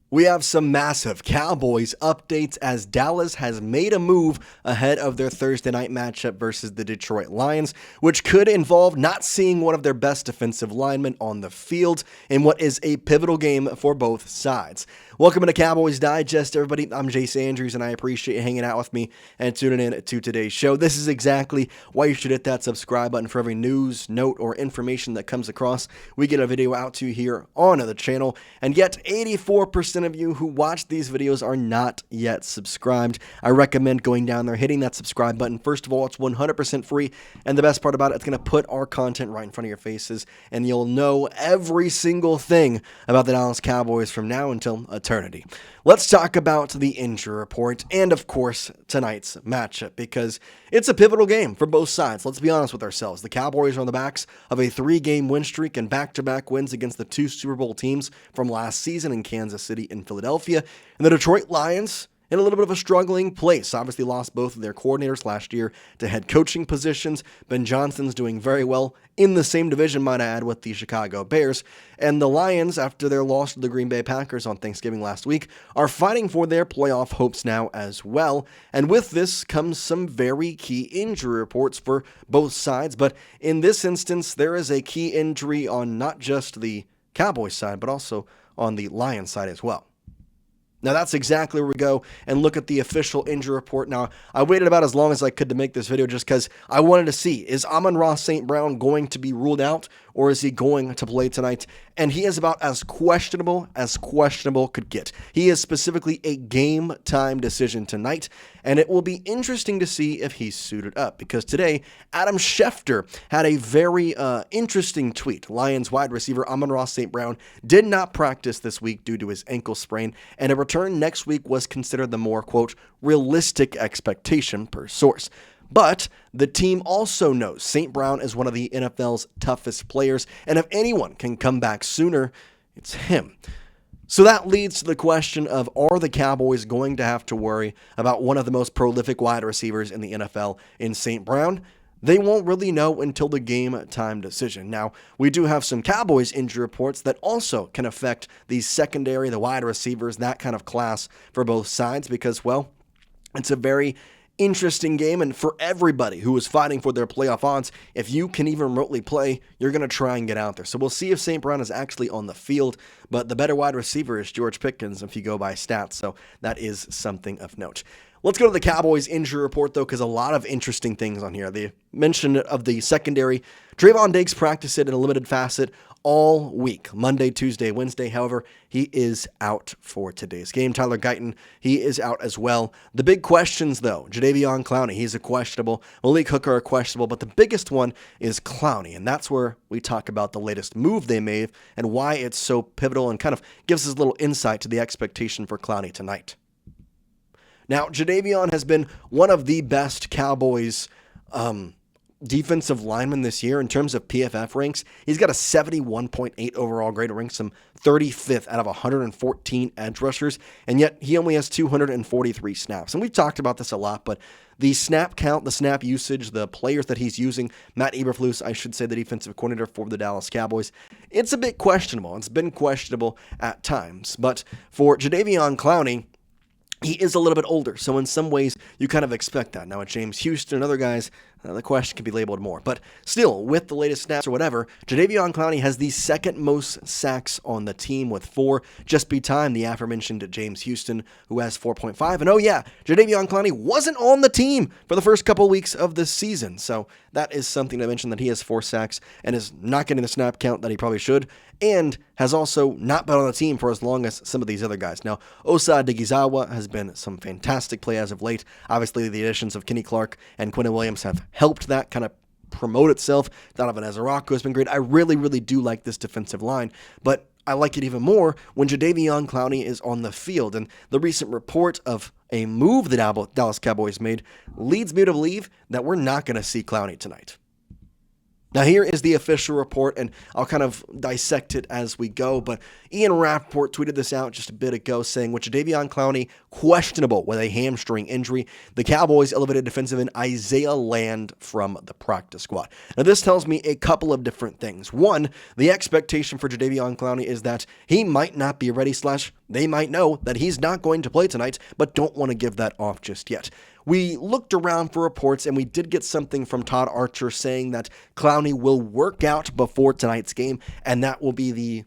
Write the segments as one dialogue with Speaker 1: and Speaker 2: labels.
Speaker 1: We have some massive Cowboys updates as Dallas has made a move ahead of their Thursday night matchup versus the Detroit Lions, which could involve not seeing one of their best defensive linemen on the field in what is a pivotal game for both sides. Welcome to Cowboys Digest, everybody. I'm Jace Andrews, and I appreciate you hanging out with me and tuning in to today's show. This is exactly why you should hit that subscribe button for every news, note, or information that comes across. We get a video out to you here on the channel, and yet 84% of you who watch these videos are not yet subscribed. I recommend going down there, hitting that subscribe button. First of all, it's 100% free, and the best part about it, it's going to put our content right in front of your faces, and you'll know every single thing about the Dallas Cowboys from now until eternity. Let's talk about the injury report and, of course, tonight's matchup, because it's a pivotal game for both sides. Let's be honest with ourselves. The Cowboys are on the backs of a 3-game win streak and back-to-back wins against the 2 Super Bowl teams from last season in Kansas City and Philadelphia. And the Detroit Lions in a little bit of a struggling place. Obviously lost both of their coordinators last year to head coaching positions. Ben Johnson's doing very well in the same division, might I add, with the Chicago Bears. And the Lions, after their loss to the Green Bay Packers on Thanksgiving last week, are fighting for their playoff hopes now as well. And with this comes some very key injury reports for both sides. But in this instance, there is a key injury on not just the Cowboys side, but also on the Lions side as well. Now, that's exactly where we go and look at the official injury report. Now, I waited about as long as I could to make this video just because I wanted to see, is Amon-Ra St. Brown going to be ruled out, or is he going to play tonight? And he is about as questionable could get. He is specifically a game-time decision tonight, and it will be interesting to see if he's suited up, because today, Adam Schefter had a very interesting tweet. Lions wide receiver Amon-Ra St. Brown did not practice this week due to his ankle sprain, and a return next week was considered the more, quote, realistic expectation per source. But the team also knows St. Brown is one of the NFL's toughest players, and if anyone can come back sooner, it's him. So that leads to the question of, are the Cowboys going to have to worry about one of the most prolific wide receivers in the NFL in St. Brown? They won't really know until the game time decision. Now, we do have some Cowboys injury reports that also can affect the secondary, the wide receivers, that kind of class for both sides, because, well, it's a very interesting game, and for everybody who is fighting for their playoff odds, if you can even remotely play, you're going to try and get out there. So we'll see if St. Brown is actually on the field, but the better wide receiver is George Pickens if you go by stats, so that is something of note. Let's go to the Cowboys injury report, though, because a lot of interesting things on here. The mention of the secondary. Trevon Diggs practiced it in a limited facet all week, Monday, Tuesday, Wednesday. However, he is out for today's game. Tyler Guyton, he is out as well. The big questions, though, Jadeveon Clowney, he's a questionable. Malik Hooker, a questionable. But the biggest one is Clowney, and that's where we talk about the latest move they made and why it's so pivotal and kind of gives us a little insight to the expectation for Clowney tonight. Now, Jadeveon has been one of the best Cowboys defensive linemen this year in terms of PFF ranks. He's got a 71.8 overall grade, ranks him 35th out of 114 edge rushers, and yet he only has 243 snaps. And we've talked about this a lot, but the snap count, the snap usage, the players that he's using, Matt Eberflus, I should say, the defensive coordinator for the Dallas Cowboys, it's a bit questionable. It's been questionable at times. But for Jadeveon Clowney, he is a little bit older, so in some ways, you kind of expect that. Now, at James Houston and other guys, the question can be labeled more. But still, with the latest stats or whatever, Jadeveon Clowney has the second most sacks on the team with 4, just behind the aforementioned James Houston, who has 4.5. And oh yeah, Jadeveon Clowney wasn't on the team for the first couple weeks of this season. So that is something to mention, that he has 4 sacks and is not getting the snap count that he probably should, and has also not been on the team for as long as some of these other guys. Now, Isiah Land has been some fantastic play as of late. Obviously, the additions of Kenny Clark and Quinnen Williams have helped that kind of promote itself. Donovan Ezerako has been great. I really, really do like this defensive line, but I like it even more when Jadeveon Clowney is on the field. And the recent report of a move the Dallas Cowboys made leads me to believe that we're not going to see Clowney tonight. Now, here is the official report, and I'll kind of dissect it as we go, but Ian Rappaport tweeted this out just a bit ago, saying, with Jadeveon Clowney questionable with a hamstring injury, the Cowboys elevated defensive end Isiah Land from the practice squad. Now, this tells me a couple of different things. One, the expectation for Jadeveon Clowney is that he might not be ready / they might know that he's not going to play tonight, but don't want to give that off just yet. We looked around for reports, and we did get something from Todd Archer saying that Clowney will work out before tonight's game, and that will be the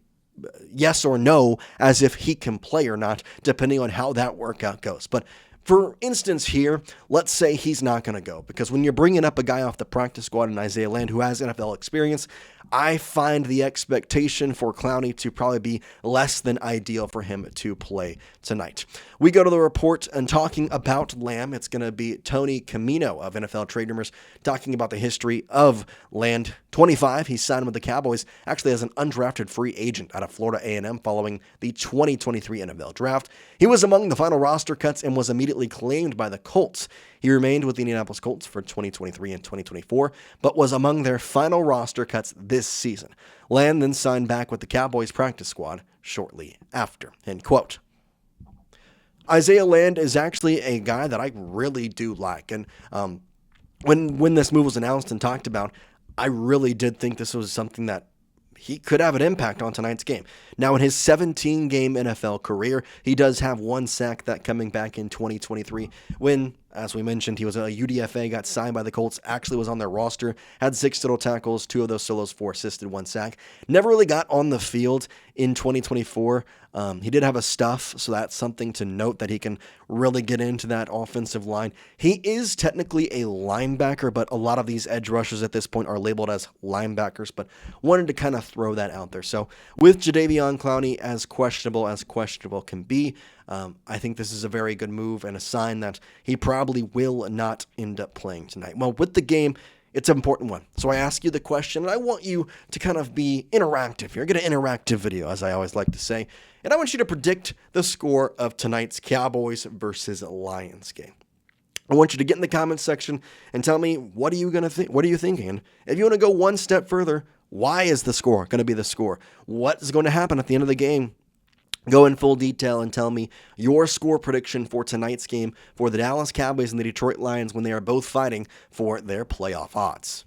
Speaker 1: yes or no as if he can play or not, depending on how that workout goes. But for instance here, let's say he's not going to go, because when you're bringing up a guy off the practice squad in Isiah Land who has NFL experience, I find the expectation for Clowney to probably be less than ideal for him to play tonight. We go to the report and talking about Lamb. It's going to be Tony Camino of NFL Trade Rumors talking about the history of Land. 25, he signed with the Cowboys, actually as an undrafted free agent out of Florida A&M following the 2023 NFL Draft. He was among the final roster cuts and was immediately claimed by the Colts. He remained with the Indianapolis Colts for 2023 and 2024, but was among their final roster cuts this season. Land then signed back with the Cowboys practice squad shortly after. End quote. Isiah Land is actually a guy that I really do like. And when this move was announced and talked about, I really did think this was something that he could have an impact on tonight's game. Now, in his 17-game NFL career, he does have one sack, that coming back in 2023 when, as we mentioned, he was a UDFA, got signed by the Colts, actually was on their roster, had 6 total tackles, 2 of those solos, 4 assisted, 1 sack. Never really got on the field in 2024. He did have a stuff, so that's something to note, that he can really get into that offensive line. He is technically a linebacker, but a lot of these edge rushers at this point are labeled as linebackers, but wanted to kind of throw that out there. So with Jadeveon Clowney as questionable can be, I think this is a very good move and a sign that he probably will not end up playing tonight. Well, with the game, it's an important one. So I ask you the question, and I want you to kind of be interactive here. Get an interactive video, as I always like to say. And I want you to predict the score of tonight's Cowboys versus Lions game. I want you to get in the comments section and tell me, what are you going to think? What are you thinking? And if you want to go one step further, why is the score going to be the score? What is going to happen at the end of the game? Go in full detail and tell me your score prediction for tonight's game for the Dallas Cowboys and the Detroit Lions when they are both fighting for their playoff odds.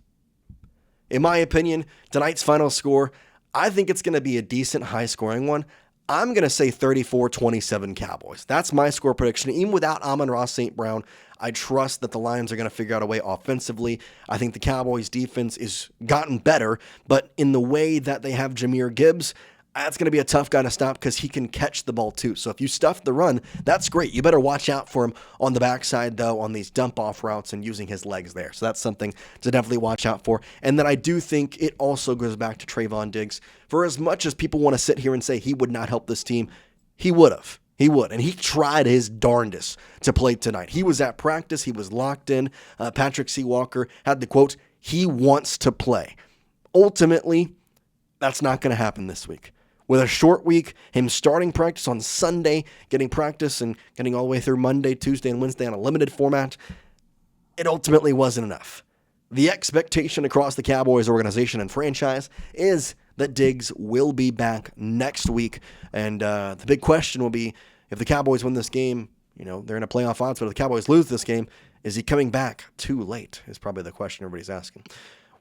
Speaker 1: In my opinion, tonight's final score, I think it's going to be a decent high-scoring one. I'm going to say 34-27 Cowboys. That's my score prediction. Even without Amon-Ra St. Brown, I trust that the Lions are going to figure out a way offensively. I think the Cowboys' defense is gotten better, but in the way that they have Jahmyr Gibbs, that's going to be a tough guy to stop because he can catch the ball too. So if you stuff the run, that's great. You better watch out for him on the backside, though, on these dump-off routes and using his legs there. So that's something to definitely watch out for. And then I do think it also goes back to Trevon Diggs. For as much as people want to sit here and say he would not help this team, he would have. He would. And he tried his darndest to play tonight. He was at practice. He was locked in. Patrick C. Walker had the quote, "He wants to play." Ultimately, that's not going to happen this week. With a short week, him starting practice on Sunday, getting practice and getting all the way through Monday, Tuesday, and Wednesday on a limited format, it ultimately wasn't enough. The expectation across the Cowboys organization and franchise is that Diggs will be back next week. And the big question will be, if the Cowboys win this game, they're in a playoff odds, but if the Cowboys lose this game, is he coming back too late? Is probably the question everybody's asking.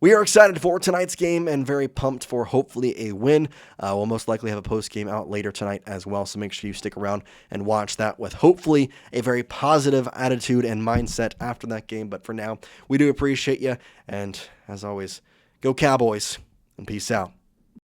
Speaker 1: We are excited for tonight's game and very pumped for hopefully a win. We'll most likely have a post game out later tonight as well, so make sure you stick around and watch that with hopefully a very positive attitude and mindset after that game. But for now, we do appreciate you, and as always, go Cowboys, and peace out.